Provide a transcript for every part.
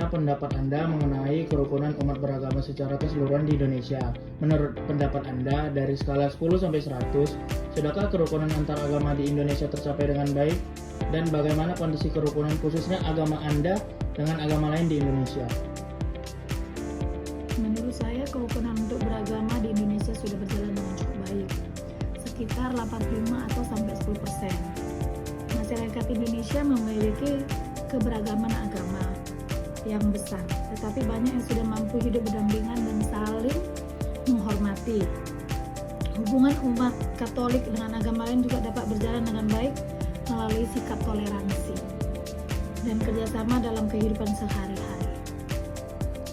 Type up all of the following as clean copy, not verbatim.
bagaimana pendapat Anda mengenai kerukunan umat beragama secara keseluruhan di Indonesia? Menurut pendapat Anda, dari skala 10 sampai 100, sudahkah kerukunan antar agama di Indonesia tercapai dengan baik? Dan bagaimana kondisi kerukunan khususnya agama Anda dengan agama lain di Indonesia? Menurut saya, kerukunan untuk beragama di Indonesia sudah berjalan dengan cukup baik, sekitar 85 atau sampai 10%. Masyarakat Indonesia memiliki keberagaman agama yang besar, tetapi banyak yang sudah mampu hidup berdampingan dan saling menghormati. Hubungan umat Katolik dengan agama lain juga dapat berjalan dengan baik melalui sikap toleransi dan kerjasama dalam kehidupan sehari-hari.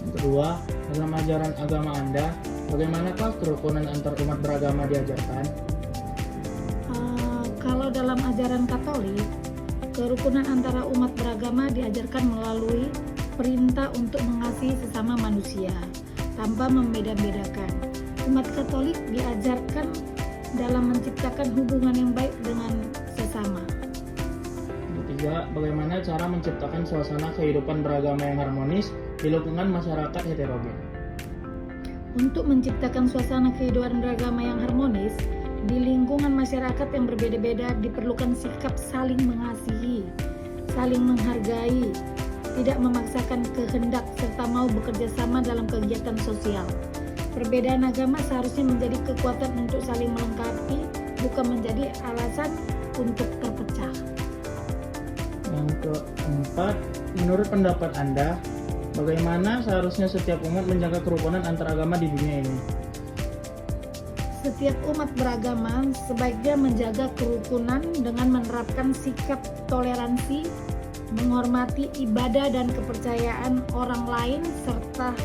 Yang kedua, dalam ajaran agama Anda, bagaimanakah kerukunan antar umat beragama diajarkan? Kalau dalam ajaran Katolik, kerukunan antara umat beragama diajarkan melalui perintah untuk mengasihi sesama manusia tanpa membeda-bedakan. Umat Katolik diajarkan dalam menciptakan hubungan yang baik dengan sesama. Yang ketiga, bagaimana cara menciptakan suasana kehidupan beragama yang harmonis di lingkungan masyarakat heterogen? Untuk menciptakan suasana kehidupan beragama yang harmonis di lingkungan masyarakat yang berbeda-beda, diperlukan sikap saling mengasihi, saling menghargai, tidak memaksakan kehendak, serta mau bekerja sama dalam kegiatan sosial. Perbedaan agama seharusnya menjadi kekuatan untuk saling melengkapi, bukan menjadi alasan untuk terpecah. Yang keempat, menurut pendapat Anda, bagaimana seharusnya setiap umat menjaga kerukunan antar agama di dunia ini? Setiap umat beragama sebaiknya menjaga kerukunan dengan menerapkan sikap toleransi, menghormati ibadah dan kepercayaan orang lain, serta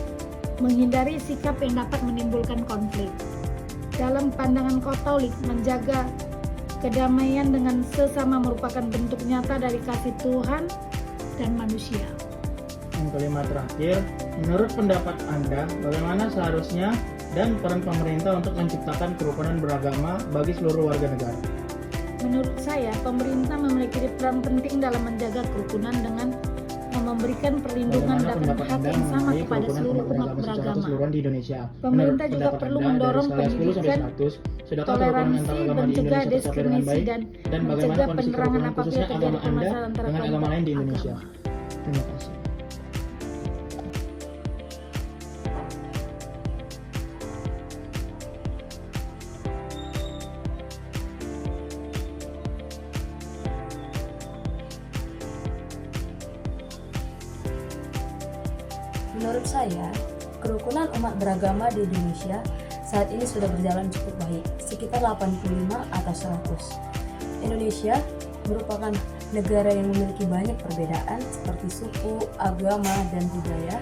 menghindari sikap yang dapat menimbulkan konflik. Dalam pandangan Katolik, menjaga kedamaian dengan sesama merupakan bentuk nyata dari kasih Tuhan dan manusia. Yang kelima terakhir, menurut pendapat Anda, bagaimana seharusnya dan peran pemerintah untuk menciptakan kerukunan beragama bagi seluruh warga negara? Menurut saya, pemerintah memiliki peran penting dalam menjaga kerukunan dengan memberikan perlindungan dan hak yang sama kepada seluruh umat beragama. Di Indonesia. Pemerintah juga perlu mendorong pendidikan, toleransi, mencegah diskriminasi dan mencegah penerangan apabila terjadi permasalahan antara dengan agama lain di Indonesia. Terima kasih. Menurut saya, kerukunan umat beragama di Indonesia saat ini sudah berjalan cukup baik, sekitar 85 atau 100. Indonesia merupakan negara yang memiliki banyak perbedaan seperti suku, agama, dan budaya,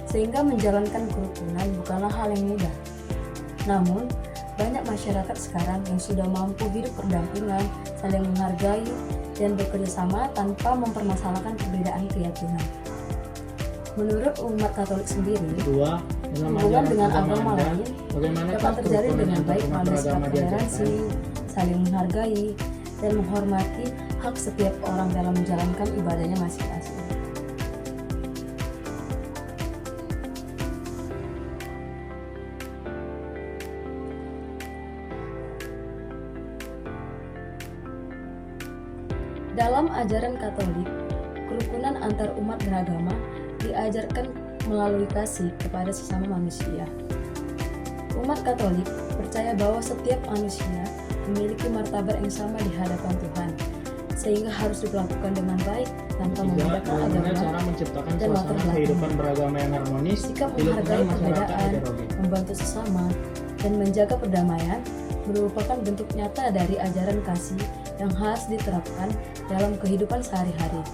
sehingga menjalankan kerukunan bukanlah hal yang mudah. Namun, banyak masyarakat sekarang yang sudah mampu hidup berdampingan, saling menghargai, dan bekerja sama tanpa mempermasalahkan perbedaan keyakinan. Menurut umat Katolik sendiri, hubungan dengan agama lain dapat terjalin dengan baik melalui sikap toleransi, saling menghargai, dan menghormati hak setiap orang dalam menjalankan ibadahnya masing-masing. Dalam ajaran Katolik, kerukunan antar umat beragama diajarkan melalui kasih kepada sesama manusia. Umat Katolik percaya bahwa setiap manusia memiliki martabat yang sama di hadapan Tuhan, sehingga harus diperlakukan dengan baik tanpa membedakan agama cara menciptakan dan latar suasana belakang. kehidupan beragama yang harmonis Sikap di lingkungan menghargai masyarakat perbedaan, heterogen. membantu sesama, dan menjaga perdamaian merupakan bentuk nyata dari ajaran kasih yang harus diterapkan dalam kehidupan sehari-hari.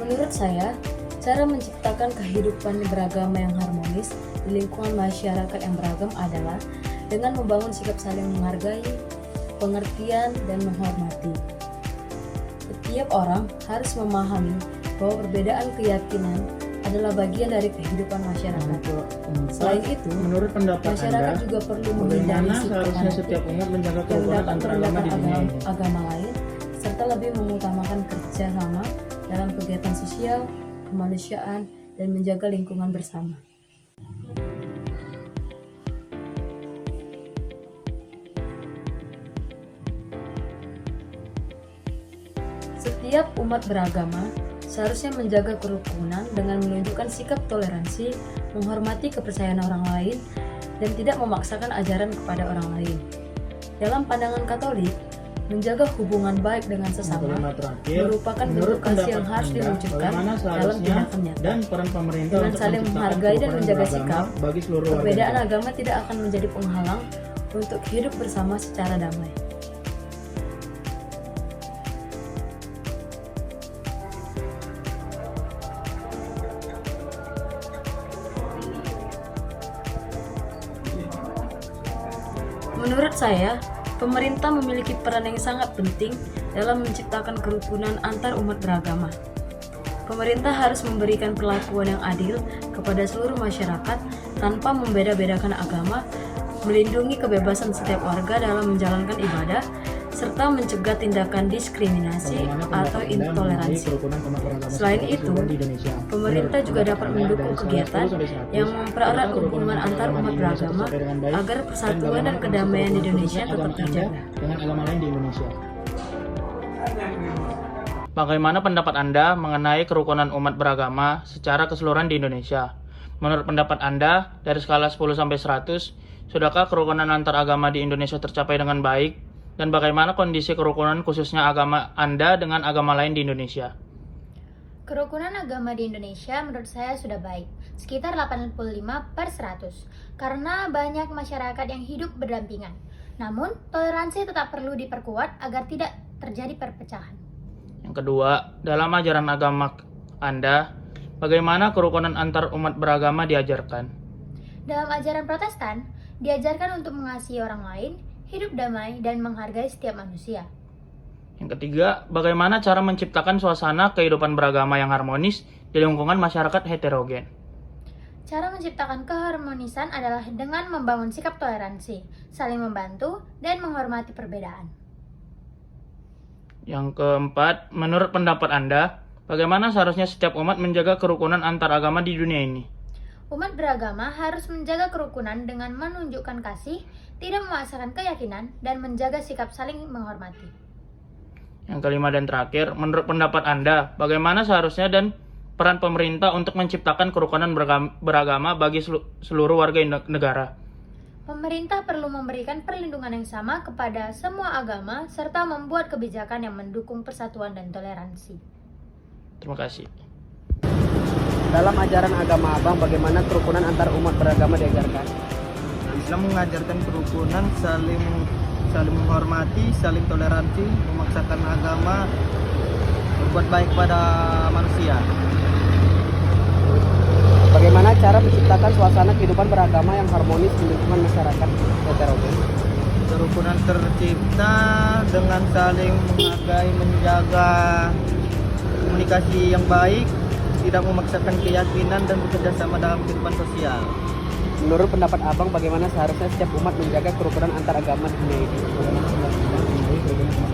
Menurut saya, cara menciptakan kehidupan beragama yang harmonis di lingkungan masyarakat yang beragam adalah dengan membangun sikap saling menghargai, pengertian, dan menghormati. Setiap orang harus memahami bahwa perbedaan keyakinan adalah bagian dari kehidupan masyarakat, Selain itu, menurut pendapat masyarakat Anda, juga perlu menghindari bagaimana sikap seharusnya fanatik setiap umat menjaga yang kerukunan dapat antar agama merendahkan di dunia ini? agama lain, serta lebih mengutamakan kerjasama dalam kegiatan sosial, kemanusiaan, dan menjaga lingkungan bersama. Setiap umat beragama seharusnya menjaga kerukunan dengan menunjukkan sikap toleransi, menghormati kepercayaan orang lain, dan tidak memaksakan ajaran kepada orang lain. Dalam pandangan Katolik, menjaga hubungan baik dengan sesama Kalimat terakhir, merupakan menurut bentuk kasih yang pendapat harus Anda, diwujudkan bagaimana dalam seharusnya tindakan nyata. dan peran pemerintah Dengan untuk saling menciptakan menghargai dan kerukunan menjaga beragama sikap, bagi seluruh warga perbedaan negara? agama tidak akan menjadi penghalang untuk hidup bersama secara damai. Menurut saya, pemerintah memiliki peran yang sangat penting dalam menciptakan kerukunan antar umat beragama. Pemerintah harus memberikan perlakuan yang adil kepada seluruh masyarakat tanpa membeda-bedakan agama, melindungi kebebasan setiap warga dalam menjalankan ibadah, serta mencegah tindakan diskriminasi Bagaimana atau pendapat Anda mengenai intoleransi. kerukunan umat beragama Selain secara itu, keseluruhan di Indonesia? Pemerintah juga Menurut dapat pendapat mendukung Anda, dari skala kegiatan 10 sampai 100, yang mempererat apakah kerukunan hubungan antar agama umat di Indonesia beragama tercapai dengan baik? agar Dan persatuan bagaimana dan kondisi kedamaian di kerukunan Indonesia khususnya tetap agama Anda terjaga. dengan agama lain di Indonesia? Bagaimana pendapat Anda mengenai kerukunan umat beragama secara keseluruhan di Indonesia? Menurut pendapat Anda, dari skala 10 sampai 100, sudahkah kerukunan antar agama di Indonesia tercapai dengan baik? Dan bagaimana kondisi kerukunan khususnya agama Anda dengan agama lain di Indonesia? Kerukunan agama di Indonesia menurut saya sudah baik, sekitar 85/100, karena banyak masyarakat yang hidup berdampingan. Namun, toleransi tetap perlu diperkuat agar tidak terjadi perpecahan. Yang kedua, dalam ajaran agama Anda, bagaimana kerukunan antar umat beragama diajarkan? Dalam ajaran Protestan, diajarkan untuk mengasihi orang lain, hidup damai, dan menghargai setiap manusia. Yang ketiga, bagaimana cara menciptakan suasana kehidupan beragama yang harmonis di lingkungan masyarakat heterogen? Cara menciptakan keharmonisan adalah dengan membangun sikap toleransi, saling membantu, dan menghormati perbedaan. Yang keempat, menurut pendapat Anda, bagaimana seharusnya setiap umat menjaga kerukunan antar agama di dunia ini? Umat beragama harus menjaga kerukunan dengan menunjukkan kasih, tidak memaksakan keyakinan, dan menjaga sikap saling menghormati. Yang kelima dan terakhir, menurut pendapat Anda, bagaimana seharusnya dan peran pemerintah untuk menciptakan kerukunan beragama bagi seluruh warga negara? Pemerintah perlu memberikan perlindungan yang sama kepada semua agama, serta membuat kebijakan yang mendukung persatuan dan toleransi. Terima kasih. Dalam ajaran agama Abang, bagaimana kerukunan antar umat beragama diajarkan? Islam mengajarkan kerukunan, saling menghormati, saling toleransi, memaksakan agama, berbuat baik pada manusia. Bagaimana cara menciptakan suasana kehidupan beragama yang harmonis di lingkungan masyarakat heterogen? Kerukunan tercipta dengan saling menghargai, menjaga komunikasi yang baik, tidak memaksakan keyakinan, dan bekerja sama dalam kehidupan sosial. Menurut pendapat Abang, bagaimana seharusnya setiap umat menjaga kerukunan antar agama di dunia ini?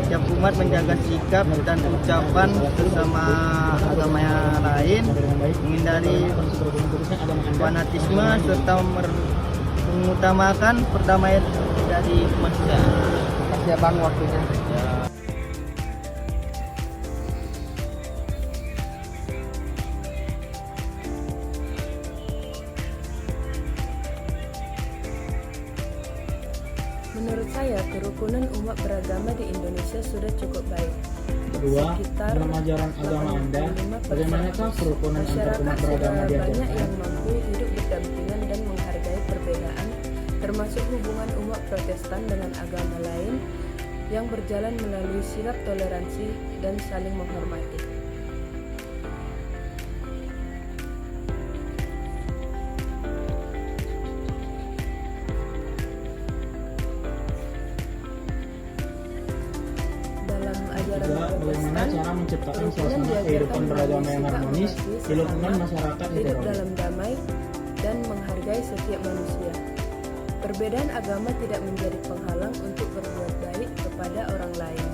Setiap umat menjaga sikap dan ucapan sesama agama yang lain, menghindari fanatisme, serta mengutamakan perdamaian dari manusia. Terima kasih ya Bang waktunya. Menurut saya, kerukunan umat beragama di Indonesia sudah cukup baik. Kedua, Sekitar dalam ajaran agama Anda, 85% bagaimanakah kerukunan antar masyarakat umat sudah beragama banyak diajarkan? yang mampu hidup berdampingan dan menghargai perbedaan, termasuk hubungan umat Protestan dengan agama lain yang berjalan melalui sikap toleransi dan saling menghormati. Dalam ajaran Juga, bagaimana Protestan, cara menciptakan kerukunan suasana diajarkan kehidupan beragama melalui yang sikap harmonis mengasihi di lingkungan sesama, masyarakat hidup heterogen? dalam damai dan menghargai setiap manusia. Perbedaan agama tidak menjadi penghalang untuk berbuat baik kepada orang lain.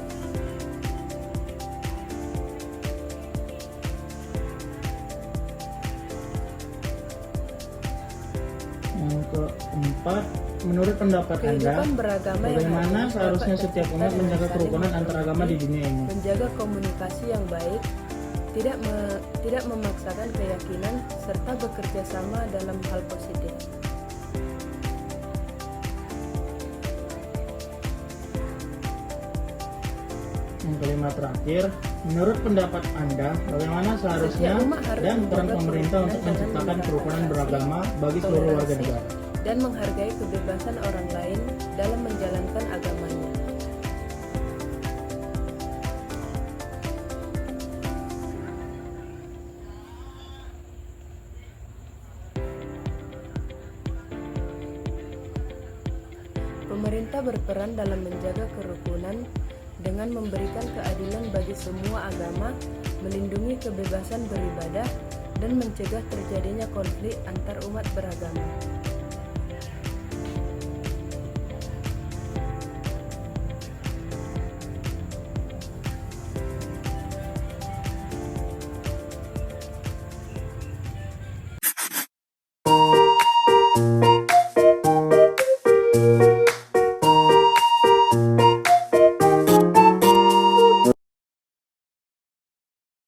Yang keempat, menurut pendapat Anda, Kehidupan beragama yang bagaimana harmonis seharusnya dapat setiap tercipta umat dengan menjaga saling kerukunan antar agama di dunia ini? menjaga komunikasi yang baik, tidak memaksakan keyakinan, serta bekerja sama dalam hal positif. Yang kelima terakhir, menurut pendapat Anda, bagaimana seharusnya Setiap umat harus dan peran menjaga pemerintah untuk kerukunan dengan menciptakan kerukunan menjaga beragama bagi seluruh warga toleransi, negara? dan menghargai kebebasan orang lain dalam menjalankan agamanya. Pemerintah berperan dalam menjaga kerukunan dengan memberikan keadilan bagi semua agama, melindungi kebebasan beribadah, dan mencegah terjadinya konflik antar umat beragama.